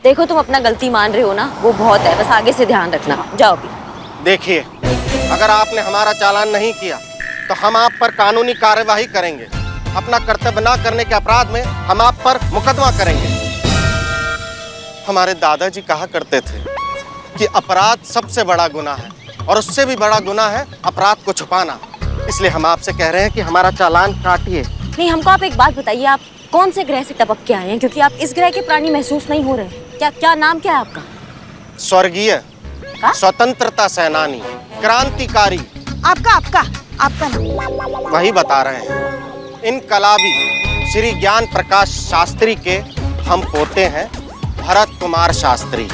देखो तुम अपना गलती मान रहे हो ना, वो बहुत है, बस आगे से ध्यान रखना। जाओ भी। देखिए, अगर आपने हमारा चालान नहीं किया तो हम आप पर कानूनी कार्यवाही करेंगे। अपना कर्तव्य ना करने के अपराध में हम आप पर मुकदमा करेंगे। हमारे दादाजी कहा करते थे कि अपराध सबसे बड़ा गुनाह है और उससे भी बड़ा गुनाह है अपराध को छुपाना। इसलिए हम आपसे कह रहे हैं कि हमारा चालान काटिए। नहीं, हमको आप एक बात बताइए, आप कौन से ग्रह से टपक के आए हैं? क्योंकि आप इस ग्रह के प्राणी महसूस नहीं हो रहे। क्या नाम क्या है आपका? स्वर्गीय स्वतंत्रता सेनानी, क्रांतिकारी। आपका नाम वही बता रहे हैं। इनकलाबी श्री ज्ञान प्रकाश शास्त्री के हम पोते हैं, भरत कुमार शास्त्री।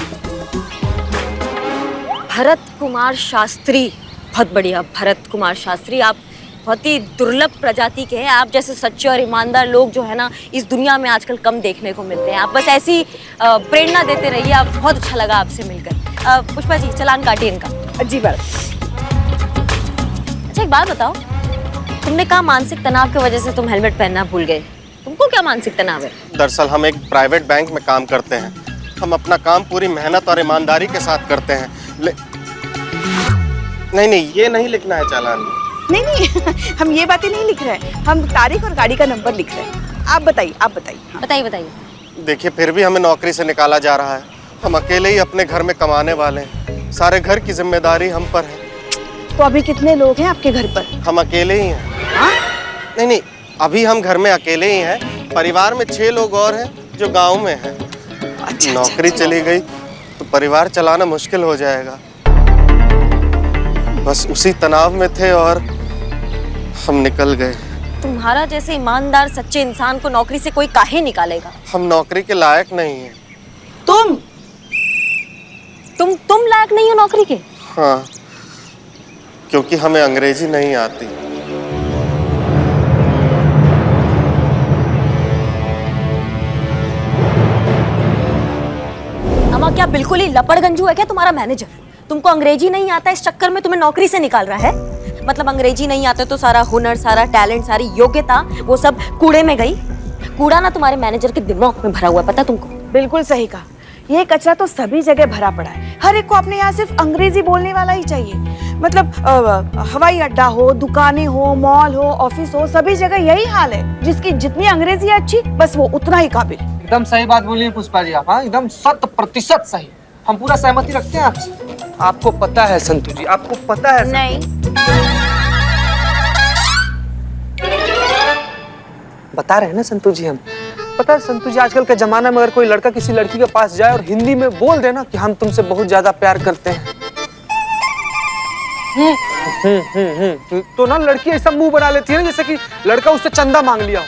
भरत कुमार शास्त्री, बहुत बढ़िया। भरत कुमार शास्त्री, आप बहुत ही दुर्लभ प्रजाति के हैं। आप जैसे सच्चे और ईमानदार लोग जो है ना, इस दुनिया में आजकल कम देखने को मिलते हैं। आप बस ऐसी प्रेरणा देते रहिए। आप बहुत अच्छा लगा आपसे मिलकर। पुष्पा जी, चालान काटिए इनका। जी बात। अच्छा एक बात बताओ, तुमने कहा मानसिक तनाव की वजह से तुम हेलमेट पहनना भूल गए। तुमको क्या मानसिक तनाव है? दरअसल हम एक प्राइवेट बैंक में काम करते हैं। हम अपना काम पूरी मेहनत और ईमानदारी के साथ करते हैं। नहीं, ये नहीं लिखना है चालान में। नहीं हम ये बातें नहीं लिख रहे हैं, हम तारीख और गाड़ी का नंबर लिख रहे हैं। आप बताइए। हाँ। बताइए। देखिए, फिर भी हमें नौकरी से निकाला जा रहा है। हम अकेले ही अपने घर में कमाने वाले हैं। सारे घर की जिम्मेदारी हम पर है। तो अभी कितने लोग हैं आपके घर पर? हम अकेले ही हैं। हाँ? नहीं, अभी हम घर में अकेले ही हैं। परिवार में 6 लोग और हैं जो गाँव में हैं। नौकरी चली गई तो परिवार चलाना मुश्किल हो जाएगा। बस उसी तनाव में थे और हम निकल गए। तुम्हारा जैसे ईमानदार सच्चे इंसान को नौकरी से कोई काहे निकालेगा? हम नौकरी के लायक नहीं हैं। तुम लायक नहीं हो नौकरी के? हाँ, क्योंकि हमें अंग्रेजी नहीं आती। अमा, क्या बिल्कुल ही लपड़गंजू है क्या तुम्हारा मैनेजर? तुमको अंग्रेजी नहीं आता, इस चक्कर में तुम्हें नौकरी से निकाल रहा है। मतलब अंग्रेजी नहीं आता तो सारा हुनर, सारा टैलेंट, सारी योग्यता वो सब कूड़े में गई। कूड़ा ना तुम्हारे मैनेजर के दिमाग में भरा हुआ है, पता तुमको? बिल्कुल सही कहा। ये कचरा तो सभी जगह भरा पड़ा है। हर एक को अपने यहाँ सिर्फ अंग्रेजी बोलने वाला ही चाहिए। मतलब हवाई अड्डा हो, दुकानें हो, मॉल हो, ऑफिस हो, सभी जगह यही हाल है। जिसकी जितनी अंग्रेजी अच्छी, बस वो उतना ही काबिल। एकदम सही बात बोली पुष्पा जी आप। हाँ, एकदम 100% सही। हम पूरा सहमति रखते हैं आपसे। आपको पता है संतु जी, आपको पता है नहीं। बता रहे हैं ना संतु जी हम। पता है संतु जी, आजकल के जमाना में अगर कोई लड़का किसी लड़की के पास जाए और हिंदी में बोल दे ना कि हम तुमसे बहुत ज्यादा प्यार करते हैं, तो ना लड़की ऐसा मुंह बना लेती है ना जैसे कि लड़का उससे चंदा मांग लिया हो।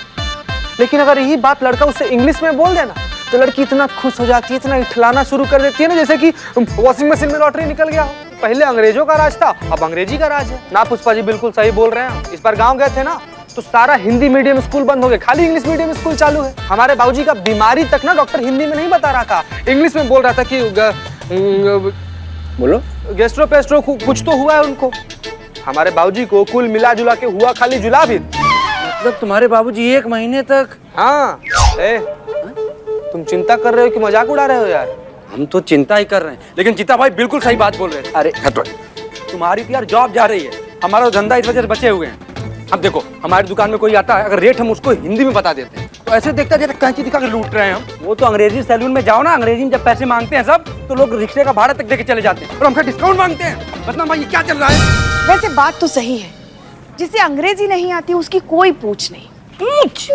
लेकिन अगर यही बात लड़का उससे इंग्लिश में बोल देना तो लड़की इतना खुश हो जाती है, इतना इठलाना शुरू कर देती है ना जैसे कि वॉशिंग मशीन में लॉटरी निकल गया हो। पहले अंग्रेजों का राज था, अब अंग्रेजी का राज है ना। पुष्पा जी बिल्कुल सही बोल रहे हैं। इस बार गांव गए थे ना तो सारा हिंदी मीडियम स्कूल बंद हो गए, खाली इंग्लिश मीडियम स्कूल चालू है। हमारे बाबूजी का बीमारी तक ना डॉक्टर हिंदी में नहीं बता रहा था, इंग्लिश में बोल रहा था कि बोलो गैस्ट्रो पेस्ट्रो कुछ तो हुआ है उनको। हमारे बाबूजी को कुल मिला जुला के हुआ खाली जुलाब। मतलब तुम्हारे बाबूजी 1 महीने तक? हाँ। तुम चिंता कर रहे हो कि मजाक उड़ा रहे हो यार? हम तो चिंता ही कर रहे हैं, लेकिन जीता भाई बिल्कुल सही बात बोल रहे हैं। अरे हटो, तुम्हारी तो यार जॉब जा रही है, हमारा धंधा इस वजह से बचे हुए हैं। अब देखो, हमारी दुकान में कोई आता है, अगर रेट हम उसको हिंदी में बता देते हैं तो ऐसे देखता जैसे कैंची दिखा के लूट रहे हैं हम। वो तो अंग्रेजी सैलून में जाओ ना, अंग्रेजी में जब पैसे मांगते हैं सब तो लोग रिक्शे का भाड़ा तक देके चले जाते हैं और हमसे डिस्काउंट मांगते हैं। बता भाई ये क्या चल रहा है? वैसे बात तो सही है, जिसे अंग्रेजी नहीं आती उसकी कोई पूछ नहीं। पूछ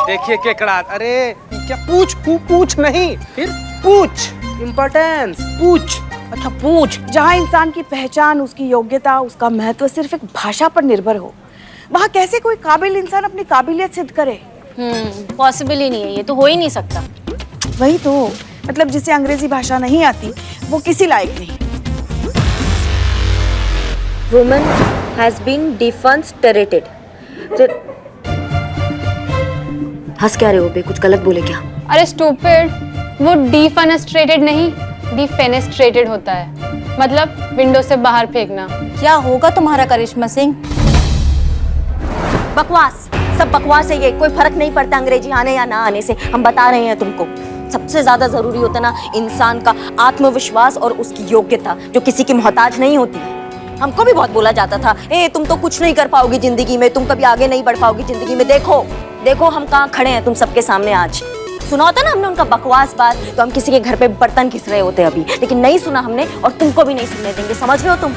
देखिए केकड़ा, अरे क्या पूछ नहीं, फिर पूछ इम्पोर्टेंस, पूछ। अच्छा पूछ। जहाँ इंसान की पहचान, उसकी योग्यता, उसका महत्व सिर्फ एक भाषा पर निर्भर हो, वहाँ कैसे कोई काबिल इंसान अपनी काबिलियत सिद्ध करे? पॉसिबल ही नहीं है, ये तो हो ही नहीं सकता। वही तो, मतलब जिसे अंग्रेजी भाषा नहीं आती वो किसी लायक नहीं। Woman has been defenestrated. हंस क्या रहे हो बे, कुछ गलत बोले क्या? अरे स्टूपिड, वो डिफेनेस्ट्रेटेड नहीं, डिफेनेस्ट्रेटेड होता है, मतलब विंडो से बाहर फेंकना। क्या होगा तुम्हारा करिश्मा सिंह? बकवास, सब बकवास है ये। कोई फर्क नहीं पड़ता अंग्रेजी आने या ना आने से। हम बता रहे हैं तुमको, सबसे ज्यादा जरूरी होता है ना इंसान का आत्मविश्वास और उसकी योग्यता, जो किसी की मोहताज नहीं होती है। हमको भी बहुत बोला जाता था, ए तुम तो कुछ नहीं कर पाओगी जिंदगी में, तुम कभी आगे नहीं बढ़ पाओगी जिंदगी में। देखो देखो हम कहाँ खड़े हैं तुम सबके सामने आज। सुना होता ना हमने उनका बकवास बात, तो हम किसी के घर पे बर्तन घिस रहे होते अभी, लेकिन नहीं सुना हमने और तुमको भी नहीं सुनने देंगे। समझ रहे हो तुम?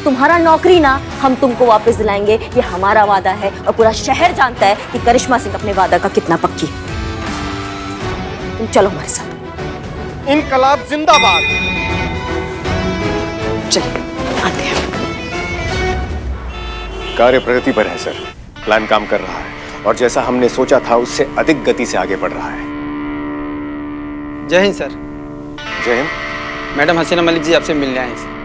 तुम्हारा नौकरी ना हम तुमको वापस दिलाएंगे, ये हमारा वादा है और पूरा शहर जानता है कि करिश्मा सिंह अपने वादा का कितना पक्की है। तुम चलो हमारे साथ। इनकलाब जिंदाबाद। चलिए आते हैं। कार्य प्रगति पर है सर। प्लान काम कर रहा है और जैसा हमने सोचा था उससे अधिक गति से आगे बढ़ रहा है। जय हिंद सर। जय हिंद। मैडम हसीना मलिक जी आपसे मिलने आए हैं सर।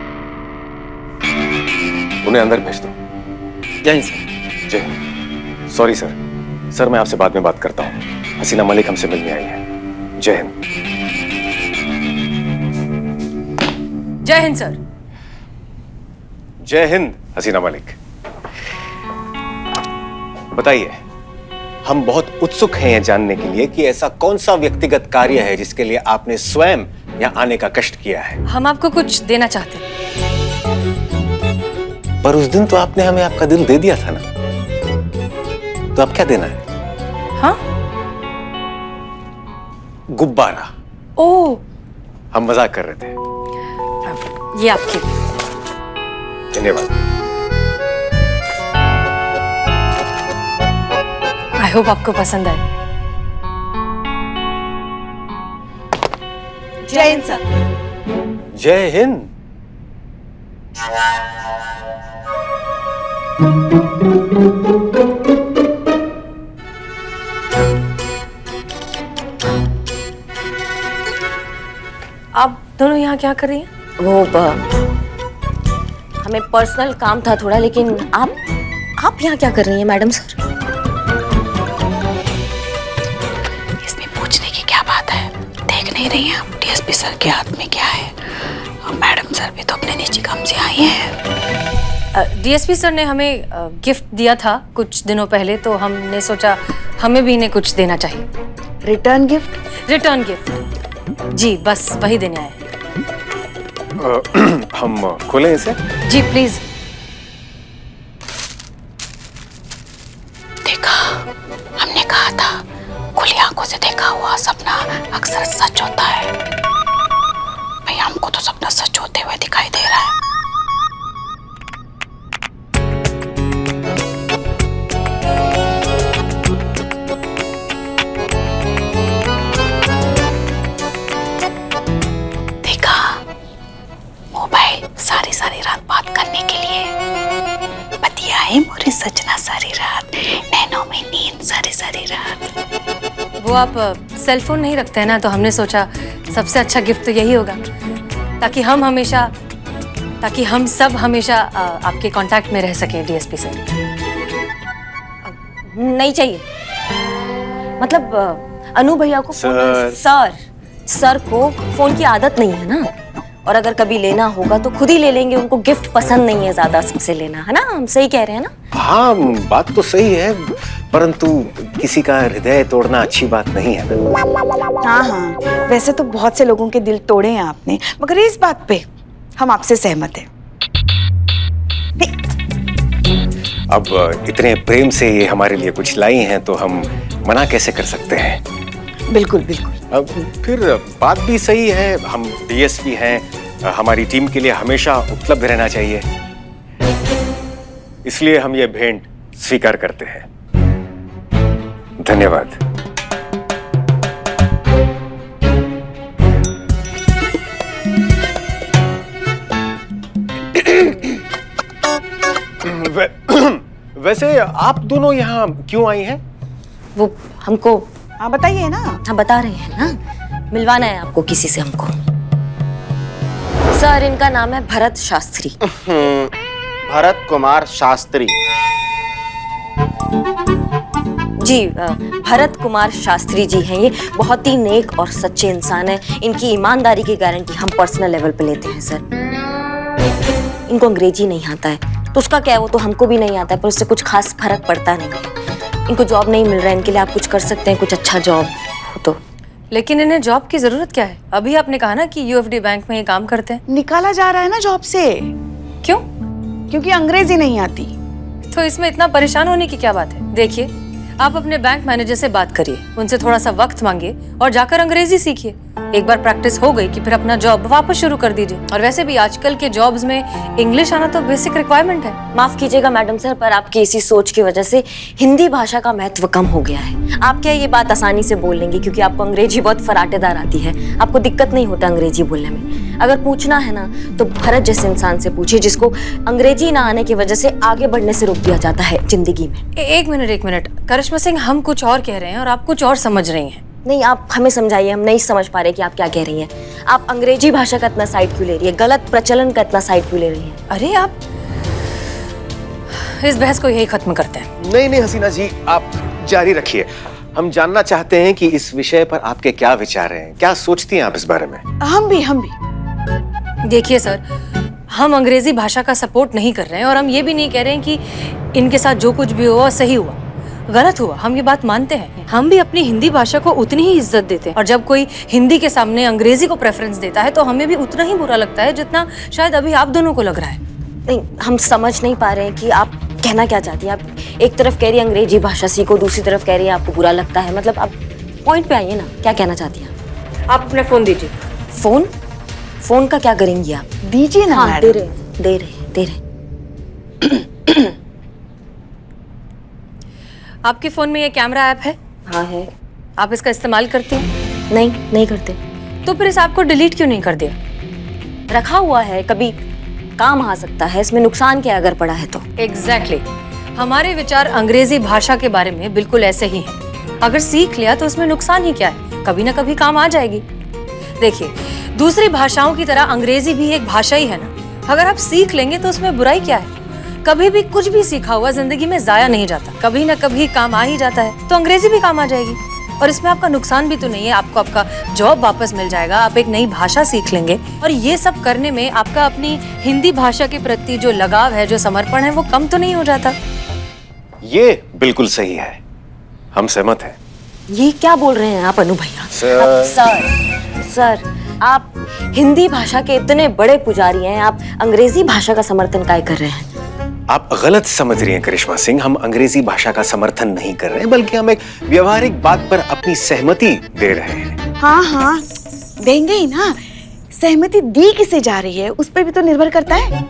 उन्हें अंदर भेज दो। जय हिंद सर। जय हिंद। सॉरी सर, सर मैं आपसे बाद में बात करता हूँ। हसीना मलिक हमसे मिलने आई है। जय हिंद। जय हिंद सर। जय हिंद हसीना मलिक। बताइए, हम बहुत उत्सुक हैं यह जानने के लिए कि ऐसा कौन सा व्यक्तिगत कार्य है जिसके लिए आपने स्वयं यहाँ आने का कष्ट किया है। हम आपको कुछ देना चाहते हैं। पर उस दिन तो आपने हमें आपका दिल दे दिया था ना, तो अब क्या देना है? हाँ? गुब्बारा। ओह, हम मजाक कर रहे थे। ये आपके। धन्यवाद। आई होप आपको पसंद आए। जय हिंद सर। जय हिंद। आप दोनों यहाँ क्या कर रही हैं? वो हमें पर्सनल काम था थोड़ा, लेकिन आप यहाँ क्या कर रही हैं मैडम सर? इसमें पूछने की क्या बात है? देख नहीं रही हैं आप डीएसपी सर के हाथ में क्या है? और मैडम सर भी तो अपने निजी काम से आई हैं। डीएसपी सर ने हमें गिफ्ट दिया था कुछ दिनों पहले, तो हमने सोचा हमें भी इन्हें कुछ देना चाहिए। Return gift? रिटर्न गिफ्ट जी, बस वही देने आए हैं। हम खोलें इसे? जी प्लीज। देखा, हमने कहा था खुली आंखों से देखा हुआ सपना अक्सर सच होता है। भाई हमको तो सपना सच होते हुए दिखाई दे रहा है। देखा, मोबाइल सारी सारी रात बात करने के लिए। बतियाए मोरी सजना सारी रात, नैनों में नींद सारी सारी रात। वो आप सेल फोन नहीं रखते हैं ना, तो हमने सोचा सबसे अच्छा गिफ्ट तो यही होगा, ताकि हम सब हमेशा आपके कांटेक्ट में रह सके डीएसपी सर। नहीं चाहिए, मतलब अनु भैया को सर को फोन की आदत नहीं है ना, और अगर कभी लेना होगा तो खुद ही ले लेंगे। उनको गिफ्ट पसंद नहीं है ज्यादा सबसे लेना, है ना? हम सही कह रहे हैं ना? हाँ, बात तो सही है, परंतु किसी का हृदय तोड़ना अच्छी बात नहीं है ना। हाँ, वैसे तो बहुत से लोगों के दिल तोड़े हैं आपने, मगर इस बात पे हम आपसे सहमत हैं। अब इतने प्रेम से ये हमारे लिए कुछ लाई हैं, तो हम मना कैसे कर सकते हैं? बिल्कुल बिल्कुल। अब फिर बात भी सही है, हम डीएसपी हैं, हमारी टीम के लिए हमेशा उपलब्ध रहना चाहिए, इसलिए हम ये भेंट स्वीकार करते हैं। धन्यवाद। वैसे आप दोनों यहाँ क्यों आई हैं? वो हमको, हाँ बताइए ना। हाँ बता रहे हैं ना, मिलवाना है आपको किसी से हमको। सर इनका नाम है भरत शास्त्री। भरत कुमार शास्त्री। जी भरत कुमार शास्त्री जी हैं। ये बहुत ही नेक और सच्चे इंसान हैं। इनकी ईमानदारी की गारंटी हम पर्सनल लेवल पे लेते हैं सर। इनको अंग्रेजी नहीं आता है तो उसका क्या है, वो तो हमको भी नहीं आता है, पर उससे कुछ खास फर्क पड़ता नहीं है। इनको जॉब नहीं मिल रहा है, इनके लिए आप कुछ कर सकते हैं, कुछ अच्छा जॉब हो तो। लेकिन इन्हें जॉब की जरूरत क्या है? अभी आपने कहा ना कि यूएफडी बैंक में ये काम करते हैं। निकाला जा रहा है ना जॉब से, क्यों? क्योंकि अंग्रेजी नहीं आती। तो इसमें इतना परेशान होने की क्या बात है? देखिए, आप अपने बैंक मैनेजर से बात करिए, उनसे थोड़ा सा वक्त मांगिए और जाकर अंग्रेजी सीखिए। एक बार प्रैक्टिस हो गई कि फिर अपना जॉब वापस शुरू कर दीजिए। और वैसे भी आजकल के जॉब्स में इंग्लिश आना तो बेसिक रिक्वायरमेंट है। माफ कीजिएगा मैडम सर, पर आपकी इसी सोच की वजह से हिंदी भाषा का महत्व कम हो गया है। आप क्या ये बात आसानी से बोल लेंगे क्योंकि आपको अंग्रेजी बहुत फराटेदार आती है, आपको दिक्कत नहीं होता अंग्रेजी बोलने में। अगर पूछना है ना तो भरत जैसे इंसान से पूछिए जिसको अंग्रेजी ना आने की वजह से आगे बढ़ने से रोक दिया जाता है जिंदगी में। एक मिनट करिश्मा सिंह, हम कुछ और कह रहे हैं और आप कुछ और समझ रही हैं। नहीं, आप हमें समझाइए, हम नहीं समझ पा रहे कि आप क्या कह रही हैं। आप अंग्रेजी भाषा का इतना साइड क्यों ले रही है, गलत प्रचलन का इतना साइड क्यों ले रही हैं? अरे आप इस बहस को यही खत्म करते हैं। नहीं हसीना जी, आप जारी रखिए। हम जानना चाहते हैं कि इस विषय पर आपके क्या विचार हैं, क्या सोचती हैं आप इस बारे में? हम भी देखिए सर, हम अंग्रेजी भाषा का सपोर्ट नहीं कर रहे हैं और हम ये भी नहीं कह रहे हैं कि इनके साथ जो कुछ भी हुआ सही हुआ, गलत हुआ। हम ये बात मानते हैं, हम भी अपनी हिंदी भाषा को उतनी ही इज्जत देते हैं और जब कोई हिंदी के सामने अंग्रेजी को प्रेफरेंस देता है तो हमें भी उतना ही बुरा लगता है जितना शायद अभी आप दोनों को लग रहा है। नहीं, हम समझ नहीं पा रहे हैं कि आप कहना क्या चाहती हैं। आप एक तरफ कह रही है अंग्रेजी भाषा सीखो, दूसरी तरफ कह रही है आपको बुरा लगता है। मतलब आप पॉइंट पे आइए ना, क्या कहना चाहती हैं आप? अपना फोन दीजिए। फोन का क्या करेंगी आप? दीजिए ना। हाँ, दे रहे। आपके फोन में ये कैमरा ऐप है? हाँ है। आप इसका इस्तेमाल करते हैं? नहीं करते। तो फिर इस ऐप को डिलीट क्यों नहीं कर दिया? रखा हुआ है, कभी काम आ सकता है, इसमें नुकसान क्या अगर पड़ा है तो। एग्जैक्टली। हमारे विचार अंग्रेजी भाषा के बारे में बिल्कुल ऐसे ही हैं। अगर सीख लिया तो उसमें नुकसान ही क्या है, कभी ना कभी काम आ जाएगी। देखिए, दूसरी भाषाओं की तरह अंग्रेजी भी एक भाषा ही है ना। अगर आप सीख लेंगे तो उसमें बुराई क्या है? कभी भी कुछ भी सीखा हुआ जिंदगी में जाया नहीं जाता, कभी ना कभी काम आ ही जाता है। तो अंग्रेजी भी काम आ जाएगी और इसमें आपका नुकसान भी तो नहीं है। आपको आपका जॉब वापस मिल जाएगा, आप एक नई भाषा सीख लेंगे और ये सब करने में आपका अपनी हिंदी भाषा के प्रति जो लगाव है, जो समर्पण है, वो कम तो नहीं हो जाता? ये बिल्कुल सही है, हम सहमत हैं। ये क्या बोल रहे हैं आप अनु भैया? सर, आप हिंदी भाषा के इतने बड़े पुजारी हैं, आप अंग्रेजी भाषा का समर्थन काय कर रहे हैं? आप गलत समझ रही हैं करिश्मा सिंह, हम अंग्रेजी भाषा का समर्थन नहीं कर रहे हैं, बल्कि हम एक व्यवहारिक बात पर अपनी सहमति दे रहे हैं। हाँ, देंगे ही ना। सहमति दी किसे जा रही है उस पर भी तो निर्भर करता है।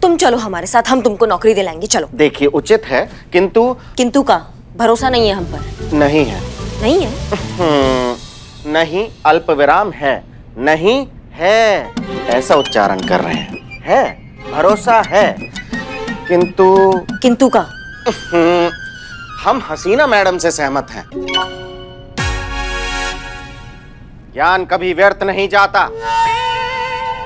तुम चलो हमारे साथ, हम तुमको नौकरी दिलाएंगे, चलो। देखिए, उचित है, किंतु का भरोसा नहीं है हम पर? नहीं है। नहीं, अल्प विराम है, नहीं है, ऐसा उच्चारण कर रहे हैं। है, भरोसा है, किंतु का? हम हसीना मैडम से सहमत हैं। ज्ञान कभी व्यर्थ नहीं जाता।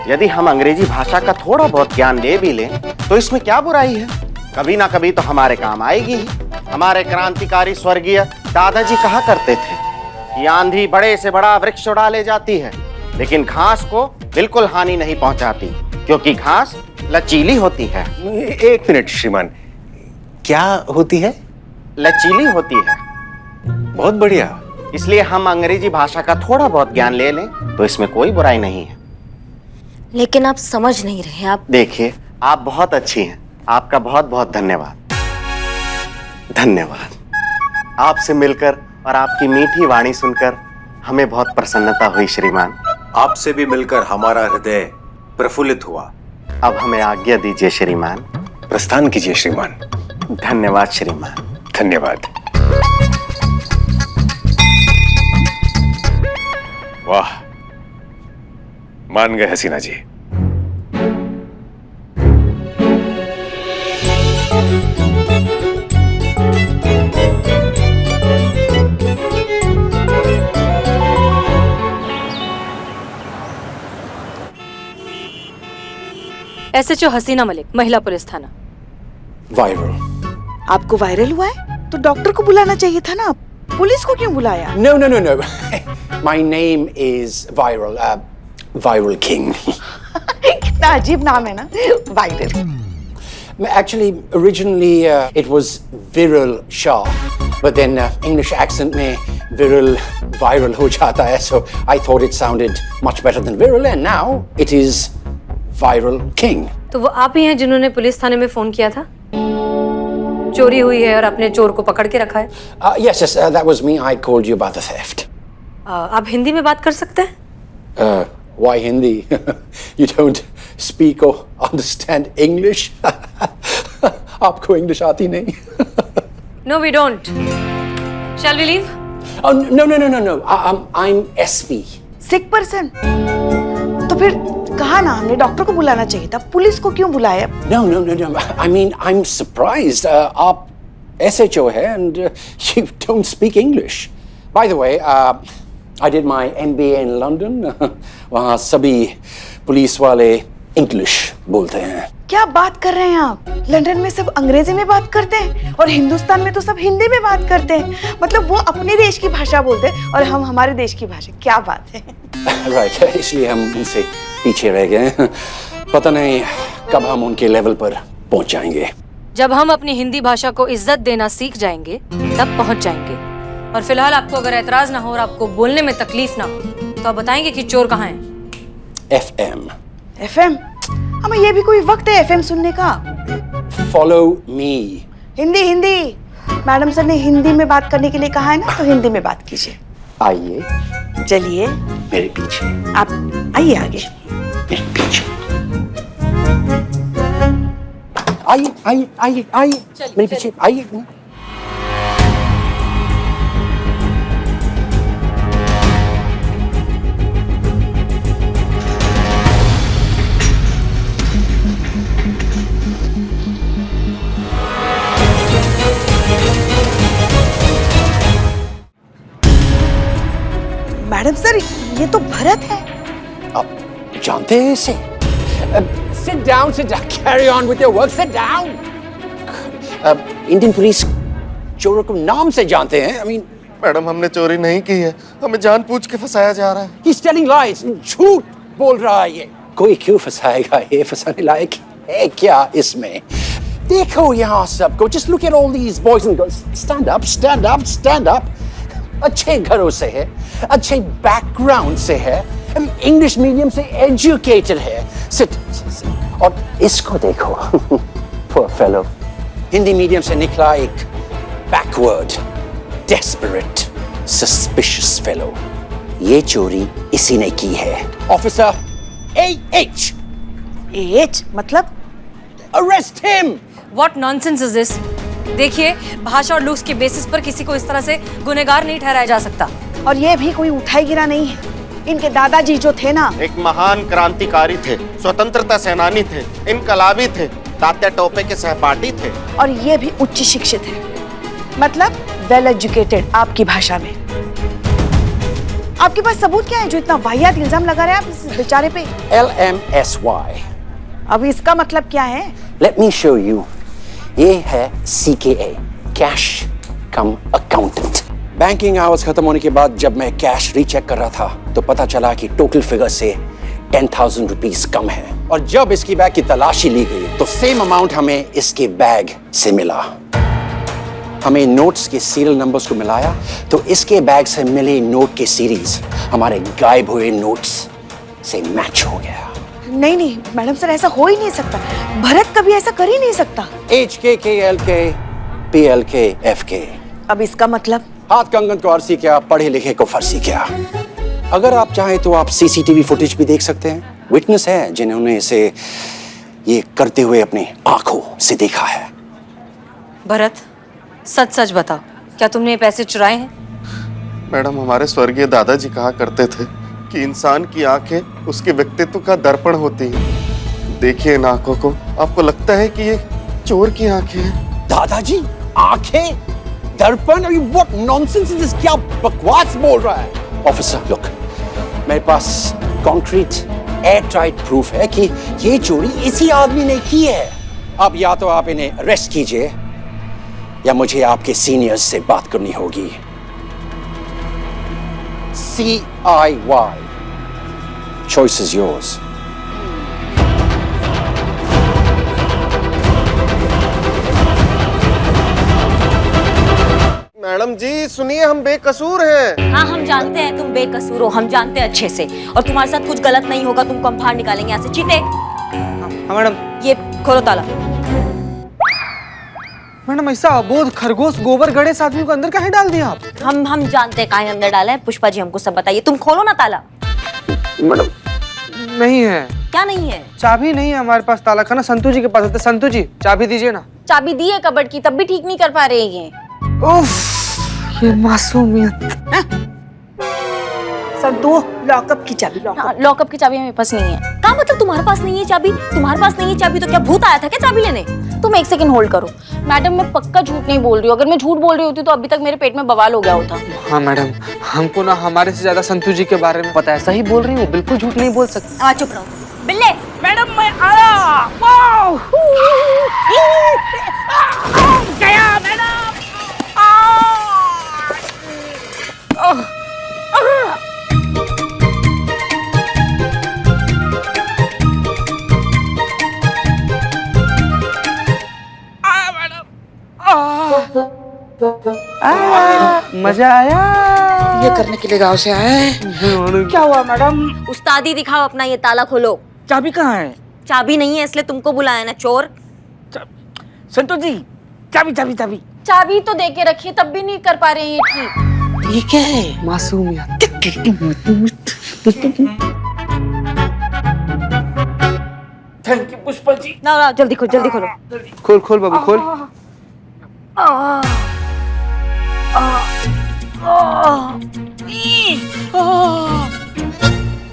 यदि हम अंग्रेजी भाषा का थोड़ा बहुत ज्ञान ले भी लें तो इसमें क्या बुराई है? कभी ना कभी तो हमारे काम आएगी ही। हमारे क्रांतिकारी स्वर्गीय दादाजी कहा करते थे कि आंधी बड़े से बड़ा वृक्ष उड़ा ले जाती है, लेकिन घास को बिल्कुल हानि नहीं पहुंचाती, क्योंकि घास लचीली होती है। एक मिनट श्रीमान, क्या होती है? लचीली होती है। बहुत बढ़िया। इसलिए हम अंग्रेजी भाषा का थोड़ा बहुत ज्ञान ले लें तो इसमें कोई बुराई नहीं है। लेकिन आप समझ नहीं रहे। आप देखिए, आप बहुत अच्छी हैं, आपका बहुत बहुत धन्यवाद। आपसे मिलकर और आपकी मीठी वाणी सुनकर हमें बहुत प्रसन्नता हुई श्रीमान। आपसे भी मिलकर हमारा हृदय प्रफुल्लित हुआ। अब हमें आज्ञा दीजिए श्रीमान। प्रस्थान कीजिए श्रीमान। धन्यवाद श्रीमान। धन्यवाद। वाह, मान गए हसीना जी। SHO हसीना मलिक, महिला पुलिस थाना। वायरल। आपको वायरल हुआ है तो डॉक्टर को बुलाना चाहिए था ना, पुलिस को क्यों बुलाया? No. My name is Viral. Viral King. कितना अजीब नाम है ना, viral. Actually, originally it was Viral Shah, but then English accent में viral viral हो जाता है, so I thought it sounded much better than viral, and now it is Viral King. तो वो आप ही हैं जिन्होंने पुलिस थाने में फोन किया था? चोरी हुई है और आपने चोर को पकड़ के रखा है? Yes, that was me. I called you about the theft. आप हिंदी में बात कर सकते हैं? Why Hindi? You don't speak or understand English? आपको English आती नहीं? No, we don't. Shall we leave? Oh, no. I'm SP. Sick person? तो फिर कहा ना, हमने डॉक्टर को बुलाना चाहिए था, पुलिस को क्यों बुलाया? No. I mean, I'm surprised. आप SHO है and you don't speak English. By the way, I did my MBA in London. वहाँ सभी पुलिस वाले English बोलते हैं. क्या बात कर रहे हैं आप? लंदन में सब अंग्रेजी में बात करते हैं और हिंदुस्तान में तो सब हिंदी में बात करते हैं. मतलब वो अपने देश की भाषा बोलते हैं और हम हमारे देश की भाषा. क्या बात है? Right, इसलिए हम उनसे पीछे रह गए. पता नहीं कब हम उनके लेवल पर पहुंच जाएंगे. जब हम अपनी हिंदी भाषा को इज्जत देना सीख जाएंगे तब पहुंच जाएंगे. और फिलहाल आपको अगर एतराज ना हो और आपको बोलने में तकलीफ ना हो तो आप बताएंगे कि चोर कहाँ हैं? FM? हमें ये भी कोई वक्त है FM सुनने का? Follow me. Hindi. Madam sir ने हिंदी में बात करने के लिए कहा है ना, तो हिंदी में बात कीजिए. आइए चलिए मेरे पीछे. आप आइए आगे. मेरे पीछे. आइए मेरे पीछे आइए. मैडम सर, ये तो भरत है. आप जानते हैं इसे? Sit down. Carry on with your work. Sit down. Indian police चोरों को नाम से जानते हैं. I mean, मैडम, हमने चोरी नहीं की है, हमें जानबूझ के फंसाया जा रहा है. he's telling lies. झूठ बोल रहा है ये. कोई क्यों फंसाएगा? ये फंसाने लायक है क्या इसमें? देखो यहाँ सबको. Just look at all these boys and girls. Stand up. अच्छे घरों से है, अच्छे बैकग्राउंड से है, इंग्लिश मीडियम से एजुकेटेड है. Sit. और इसको देखो. Poor fellow. हिंदी मीडियम से निकला एक बैकवर्ड, डेस्परेट, सस्पिशियस फेलो. ये चोरी इसी ने की है. Officer AH. AH मतलब? Arrest him. What nonsense is this? देखिए, भाषा और लुक्स के बेसिस पर किसी को इस तरह से गुनहगार नहीं ठहराया जा सकता. और ये भी कोई उठाई गिरा नहीं है. इनके दादाजी जो थे ना, एक महान क्रांतिकारी थे, स्वतंत्रता सेनानी थे, इनकलाबी थे, तात्या टोपे के सहपाठी थे. और ये भी उच्च शिक्षित है. मतलब वेल एजुकेटेड आपकी भाषा में. आपके पास सबूत क्या है जो इतना वाहियात इल्जाम लगा रहे हैं आप इस बेचारे पे? LMSY. अब इसका मतलब क्या है? Let me show you. ये है CKA, कैश कम अकाउंटेंट. बैंकिंग आवर्स खत्म होने के बाद जब मैं कैश रीचेक कर रहा था तो पता चला कि टोटल फिगर से 10,000 रुपीस कम है. और जब इसकी बैग की तलाशी ली गई तो सेम अमाउंट हमें इसके बैग से मिला. हमें नोट्स के सीरियल नंबर्स को मिलाया तो इसके बैग से मिले नोट के सीरीज हमारे गायब हुए नोट्स से मैच हो गया. नहीं मैडम सर, ऐसा हो ही नहीं सकता. भरत कभी ऐसा कर ही नहीं सकता. HKKLK PLK FK. अब इसका मतलब? हाथ कंगन को अरसी क्या, पढ़े लिखे को फर्सी क्या. अगर आप चाहें तो आप CCTV फुटेज भी देख सकते हैं. विटनेस है जिन्होंने इसे ये करते हुए अपनी आंखों से देखा है. भरत, सच बताओ, क्या तुमने ये पैसे चुराए हैं? मैडम, हमारे स्वर्गीय दादाजी कहा करते थे कि इंसान की आंखें उसके व्यक्तित्व का दर्पण होती हैं. देखिए इन आंखों को. आपको लगता है कि ये चोर की आंखें हैं? दादाजी आंखें दर्पण? What nonsense is this? क्या बकवास बोल रहा है? ऑफिसर लुक, मेरे पास कॉन्क्रीट एयर टाइट प्रूफ है कि ये चोरी इसी आदमी ने की है. अब या तो आप इन्हें अरेस्ट कीजिए या मुझे आपके सीनियर्स से बात करनी होगी. CIY. Choice is yours. Madam ji सुनिए, हम बेकसूर हैं। हाँ हम जानते हैं तुम बेकसूर हो, हम जानते हैं अच्छे से, और तुम्हारे साथ कुछ गलत नहीं होगा, तुमको हम बाहर निकालेंगे यहाँ से। चीते हाँ मैडम। ये खोलो ताला। मैडम ऐसा अबोध खरगोश गोबर गणेश आदमी को अंदर काहे डाल दिया आप? हम जानते हैं काहे अंदर डाला है। पुष्पा जी हमको सब बताइए, तुम खोलो ना ताला। मैडम नहीं है। क्या नहीं है? चाबी नहीं है हमारे पास, ताला का ना संतू जी के पास होता है। संतू जी चाबी दीजिए ना। चाबी दी है कबर्ड की, तब भी ठीक नहीं कर पा रहे हैं ये। उफ, ये मासूमियत। संतू लॉकअप की चाबी। लॉकअप की चाबी मेरे पास नहीं है। क्या मतलब तुम्हारे पास नहीं है चाबी? तुम्हारे पास नहीं है चाबी तो क्या भूत आया था क्या चाबी लेने? तुम एक सेकंड होल्ड करो। मैडम मैं पक्का झूठ नहीं बोल रही हूँ। अगर मैं झूठ बोल रही होती तो अभी तक मेरे पेट में बवाल हो गया होता। हाँ मैडम, हमको ना हमारे से ज्यादा संतू जी के बारे में पता है। सही बोल रही हूँ, बिल्कुल झूठ नहीं बोल सकती। चुप रहो बिल्ले। मैडम मैं आया। वाओ गया मैडम। मजा आया। ये करने के लिए गाँव से आए। क्या हुआ मैडम? उस्तादी दिखाओ अपना, ये ताला खोलो। चाबी कहाँ है? चाबी नहीं है इसलिए तुमको बुलाया ना, चोर। संतोष जी चाबी चाबी चाबी। चाबी तो दे के रखी, तब भी नहीं कर पा रहे हैं ये ठीक। ये क्या है? मासूमियत। Thank you Pushpa ji. ना जल्दी खोलो, जल्दी खोलो। खोल खोल बाबू खोल।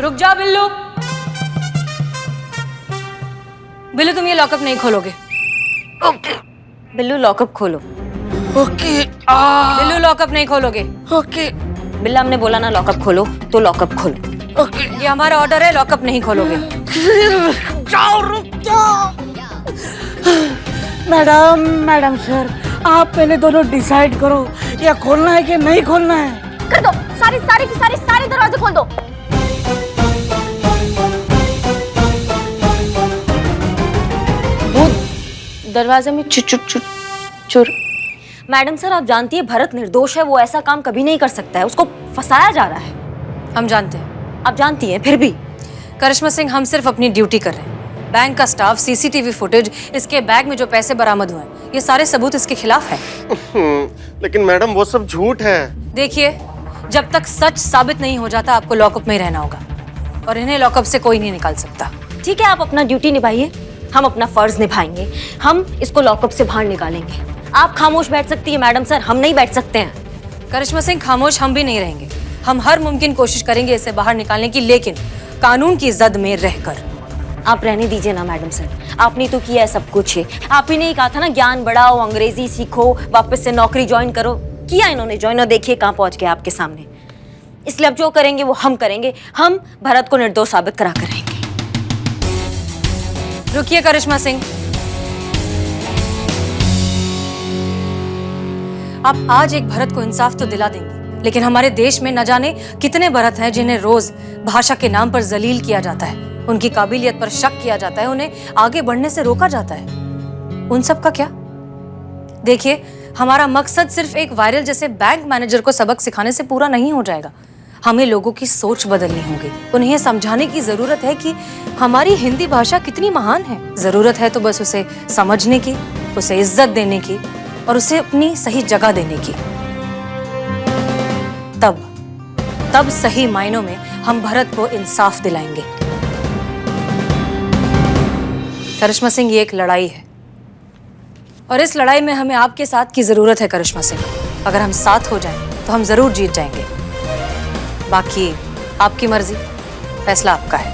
रुक जा बिल्लू। बिल्लू तुम ये लॉकअप नहीं खोलोगे। बिल्लू लॉकअप खोलो। ओके। बिल्लू लॉकअप नहीं खोलोगे। ओके। बिल्ला हमने बोला ना लॉकअप खोलो, तो लॉकअप खोलो। ओके। ये हमारा ऑर्डर है, लॉकअप नहीं खोलोगे। जाओ रुक जाओ। मैडम मैडम सर आप पहले दोनों डिसाइड करो, या खोलना है कि नहीं खोलना है। कर दो, सारे दरवाजे खोल दो। दरवाजे में चुर। मैडम सर आप जानती है भरत निर्दोष है, वो ऐसा काम कभी नहीं कर सकता है, उसको फंसाया जा रहा है। हम जानते हैं। आप जानती हैं फिर भी। करिश्मा सिंह हम सिर्फ अपनी ड्यूटी कर रहे हैं। बैंक का स्टाफ, सीसीटीवी फुटेज, इसके बैग में जो पैसे बरामद हुए हैं, ये सारे सबूत इसके खिलाफ है। लेकिन मैडम वो सब झूठ है। देखिए जब तक सच साबित नहीं हो जाता आपको लॉकअप में ही रहना होगा, और इन्हें लॉकअप से कोई नहीं निकाल सकता। ठीक है आप अपना ड्यूटी निभाइए, हम अपना फर्ज निभाएंगे, हम इसको लॉकअप से बाहर निकालेंगे। आप खामोश बैठ सकती है मैडम सर, हम नहीं बैठ सकते हैं। करिश्मा सिंह खामोश हम भी नहीं रहेंगे। हम हर मुमकिन कोशिश करेंगे इसे बाहर निकालने की, लेकिन कानून की जद में रहकर। आप रहने दीजिए ना मैडम सर, आपने तो किया है सब कुछ है। आप ही ने कहा था ना ज्ञान बढ़ाओ, अंग्रेजी सीखो, वापस से नौकरी ज्वाइन करो। किया इन्होंने ज्वाइन, और देखिए कहाँ पहुंच गए आपके सामने। इसलिए अब जो करेंगे वो हम करेंगे, हम भरत को निर्दोष साबित करा कर रहेंगे। रुकिए करिश्मा सिंह, आप आज एक भरत को इंसाफ तो दिला देंगे, लेकिन हमारे देश में न जाने कितने भरत हैं जिन्हें रोज भाषा के नाम पर जलील किया जाता है, उनकी काबिलियत पर शक किया जाता है, उन्हें आगे बढ़ने से रोका जाता है। उन सब का क्या? देखिए हमारा मकसद सिर्फ एक वायरल जैसे बैंक मैनेजर को सबक सिखाने से पूरा नहीं हो जाएगा। हमें लोगों की सोच बदलनी होगी। उन्हें समझाने की जरूरत है कि हमारी हिंदी भाषा कितनी महान है। जरूरत है तो बस उसे समझने की, उसे इज्जत देने की, और उसे अपनी सही जगह देने की। तब सही मायनों में हम भरत को इंसाफ दिलाएंगे। करिश्मा सिंह ये एक लड़ाई है, और इस लड़ाई में हमें आपके साथ की जरूरत है करिश्मा सिंह। अगर हम साथ हो जाएं तो हम जरूर जीत जाएंगे। बाकी आपकी मर्जी, फैसला आपका है।